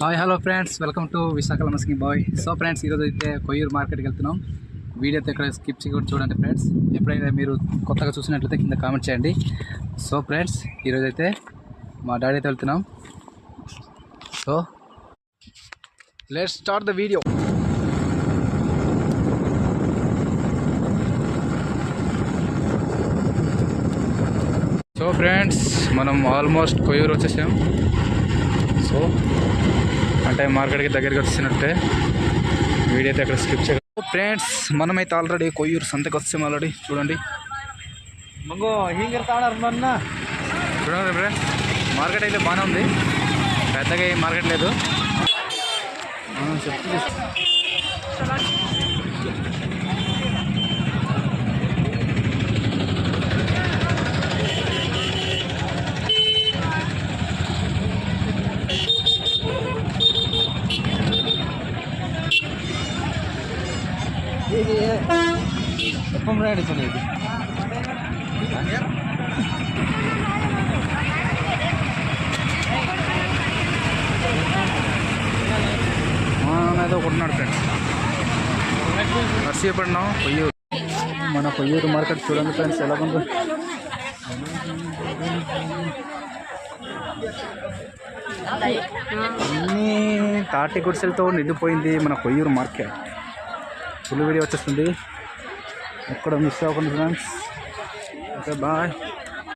Hi hello friends, welcome to విశాఖలో మస్కింగ్ bye. So friends, ఈరోజు అయితే కొయ్యూరు మార్కెట్కి వెళ్తున్నాం. వీడియో అయితే ఇక్కడ స్కిప్ చేయకుండా చూడండి ఫ్రెండ్స్. ఎప్పుడైనా మీరు కొత్తగా చూసినట్లయితే కింద కామెంట్ చేయండి. సో ఫ్రెండ్స్, ఈరోజు అయితే మా డాడీ అయితే వెళ్తున్నాం. So let's start the video. So friends, మనం ఆల్మోస్ట్ కొయ్యూరు వచ్చేసాం. సో అంటే మార్కెట్కి దగ్గరికి వచ్చినట్టే. వీడియో అయితే అక్కడ స్కిప్ చేయాలి. ఫ్రెండ్స్, మనమైతే ఆల్రెడీ కొయ్యూరు సంతకి వచ్చాము ఆల్రెడీ. చూడండి చూడండి ఫ్రెండ్స్, మార్కెట్ అయితే బాగానే ఉంది, పెద్దగా ఏం మార్కెట్ లేదు. ఇది ఎప్పం రెడీ చూడండి. ఏదో కొట్టున్నాడు ఫ్రెండ్స్. నర్సీపట్నం కొయ్యూరు, మన కొయ్యూరు మార్కెట్ చూడండి ఫ్రెండ్స్ ఎలా ఉంది. అన్నీ తాటి గుడిసెలతో నిండిపోయింది మన కొయ్యూరు మార్కెట్. ఫుల్ వీడియో వచ్చేస్తుంది, ఎక్కడ మిస్ అవ్వకుండా ఫ్రెండ్స్. Okay bye.